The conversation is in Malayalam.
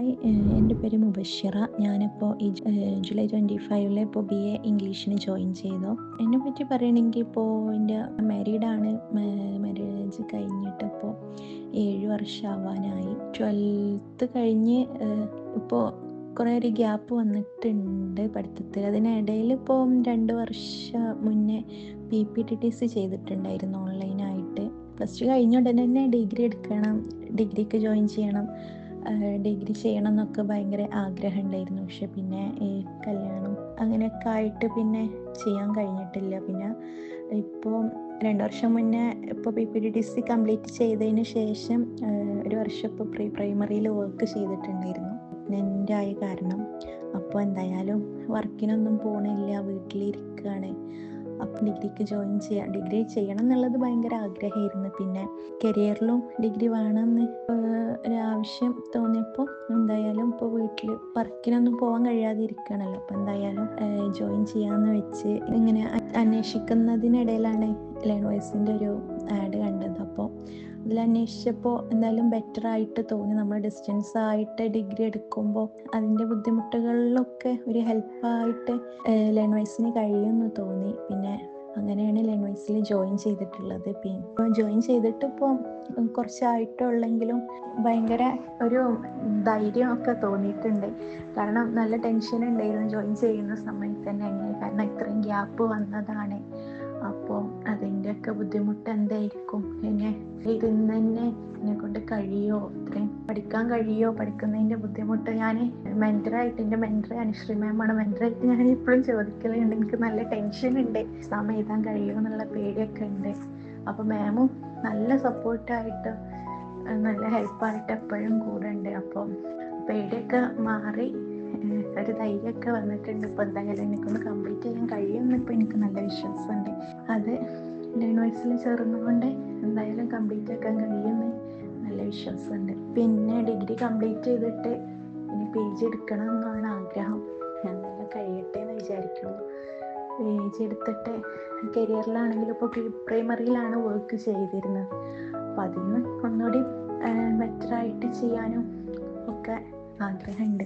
ഹായ്, എൻ്റെ പേര് മുബഷിറ. ഞാനിപ്പോൾ ഈ ജൂലൈ 25 ഇപ്പോൾ BA ഇംഗ്ലീഷിന് ജോയിൻ ചെയ്തു. എന്നെപ്പറ്റി പറയുകയാണെങ്കിൽ ഇപ്പോൾ എൻ്റെ മാരീഡാണ്. മാരേജ് കഴിഞ്ഞിട്ടിപ്പോൾ 7 വർഷം ആവാനായി. 12th കഴിഞ്ഞ് ഇപ്പോൾ കുറേ ഒരു ഗ്യാപ്പ് വന്നിട്ടുണ്ട് പഠിത്തത്തിൽ. അതിനിടയിൽ ഇപ്പോൾ 2 വർഷം മുന്നേ PPTTC ചെയ്തിട്ടുണ്ടായിരുന്നു ഓൺലൈനായിട്ട്. +2 കഴിഞ്ഞ ഉടനെ തന്നെ ഡിഗ്രി എടുക്കണം, ഡിഗ്രിക്ക് ജോയിൻ ചെയ്യണം, ഡിഗ്രി ചെയ്യണം എന്നൊക്കെ ഭയങ്കര ആഗ്രഹം ഉണ്ടായിരുന്നു. പക്ഷെ പിന്നെ ഈ കല്യാണം അങ്ങനെയൊക്കെ ആയിട്ട് പിന്നെ ചെയ്യാൻ കഴിഞ്ഞിട്ടില്ല. പിന്നെ ഇപ്പോൾ 2 വർഷം മുന്നേ ഇപ്പോൾ PPTTC കംപ്ലീറ്റ് ചെയ്തതിന് ശേഷം 1 വർഷം ഇപ്പോൾ പ്രൈമറിയിൽ വർക്ക് ചെയ്തിട്ടുണ്ടായിരുന്നു. പ്രഗ്നൻ്റ് ആയ കാരണം അപ്പോൾ എന്തായാലും വർക്കിനൊന്നും പോകണില്ല, വീട്ടിലിരിക്കുകയാണ്. അപ്പം ഡിഗ്രിക്ക് ജോയിൻ ഡിഗ്രി ചെയ്യണം എന്നുള്ളത് ഭയങ്കര ആഗ്രഹമായിരുന്നു. പിന്നെ കരിയറിലും ഡിഗ്രി വേണമെന്ന് ഒരാവശ്യം തോന്നിയപ്പോൾ എന്തായാലും ഇപ്പോൾ വീട്ടിൽ വർക്കിനൊന്നും പോകാൻ കഴിയാതെ ഇരിക്കുകയാണല്ലോ. അപ്പോൾ എന്തായാലും ജോയിൻ ചെയ്യാമെന്ന് വെച്ച് ഇങ്ങനെ അന്വേഷിക്കുന്നതിനിടയിലാണ് ലേൺവൈസിൻ്റെ ഒരു ആഡ് കണ്ടത്. അപ്പോൾ അതിൽ അന്വേഷിച്ചപ്പോൾ എന്തായാലും ബെറ്റർ ആയിട്ട് തോന്നി. നമ്മൾ ഡിസ്റ്റൻസ് ആയിട്ട് ഡിഗ്രി എടുക്കുമ്പോൾ അതിൻ്റെ ബുദ്ധിമുട്ടുകളിലൊക്കെ ഒരു ഹെൽപ്പായിട്ട് ലേൺവൈസിന് കഴിയുമെന്ന് തോന്നി. പിന്നെ അങ്ങനെയാണ് ലേൺവൈസിൽ ജോയിൻ ചെയ്തിട്ടുള്ളത്. പിന്നെ ജോയിൻ ചെയ്തിട്ട് ഇപ്പോൾ കുറച്ചായിട്ടുള്ളെങ്കിലും ഭയങ്കര ഒരു ധൈര്യമൊക്കെ തോന്നിയിട്ടുണ്ട്. കാരണം നല്ല ടെൻഷൻ ഉണ്ടായിരുന്നു ജോയിൻ ചെയ്യുന്ന സമയത്ത് തന്നെ. കാരണം ഇത്രയും ഗ്യാപ്പ് വന്നതാണ്. അപ്പോൾ അതിൻ്റെയൊക്കെ ബുദ്ധിമുട്ട് എന്തായിരിക്കും, ഇരുന്ന് തന്നെ എന്നെക്കൊണ്ട് കഴിയുമോ, ഇത്രയും പഠിക്കാൻ കഴിയുമോ, പഠിക്കുന്നതിൻ്റെ ബുദ്ധിമുട്ട് ഞാൻ മെൻറ്ററായിട്ട്, എൻ്റെ മെൻറ്റർ അനുശ്രീ മാമാണ്, മെൻറ്ററായിട്ട് ഞാൻ ഇപ്പോഴും ചോദിക്കലുണ്ട്. എനിക്ക് നല്ല ടെൻഷൻ ഉണ്ട്, എക്സാം എഴുതാൻ കഴിയുമോ എന്നുള്ള പേടിയൊക്കെ ഉണ്ട്. അപ്പോൾ മാമും നല്ല സപ്പോർട്ടായിട്ട് നല്ല ഹെൽപ്പായിട്ട് എപ്പോഴും കൂടെ ഉണ്ട്. അപ്പോൾ പേടിയൊക്കെ മാറി ഒരു ധൈര്യമൊക്കെ വന്നിട്ടുണ്ട്. ഇപ്പോൾ എന്തായാലും എനിക്കൊന്ന് കംപ്ലീറ്റ് ചെയ്യാൻ കഴിയുമെന്ന് ഇപ്പോൾ എനിക്ക് നല്ല വിശ്വാസമുണ്ട്. അത് ലേൺവൈസിൽ ചേർന്നുകൊണ്ട് എന്തായാലും കംപ്ലീറ്റ് ആക്കാൻ കഴിയുമെന്ന് നല്ല വിശ്വാസമുണ്ട്. പിന്നെ ഡിഗ്രി കംപ്ലീറ്റ് ചെയ്തിട്ട് ഇനി PG എടുക്കണം എന്നാണ് ആഗ്രഹം. എന്തായാലും കഴിയട്ടെ എന്ന് വിചാരിക്കുന്നു. PG എടുത്തിട്ട് കരിയറിലാണെങ്കിലും ഇപ്പോൾ പ്രൈമറിയിലാണ് വർക്ക് ചെയ്തിരുന്നത്. അപ്പോൾ അതിന് ഒന്നുകൂടി ബെറ്ററായിട്ട് ചെയ്യാനും ഒക്കെ ആഗ്രഹമുണ്ട്.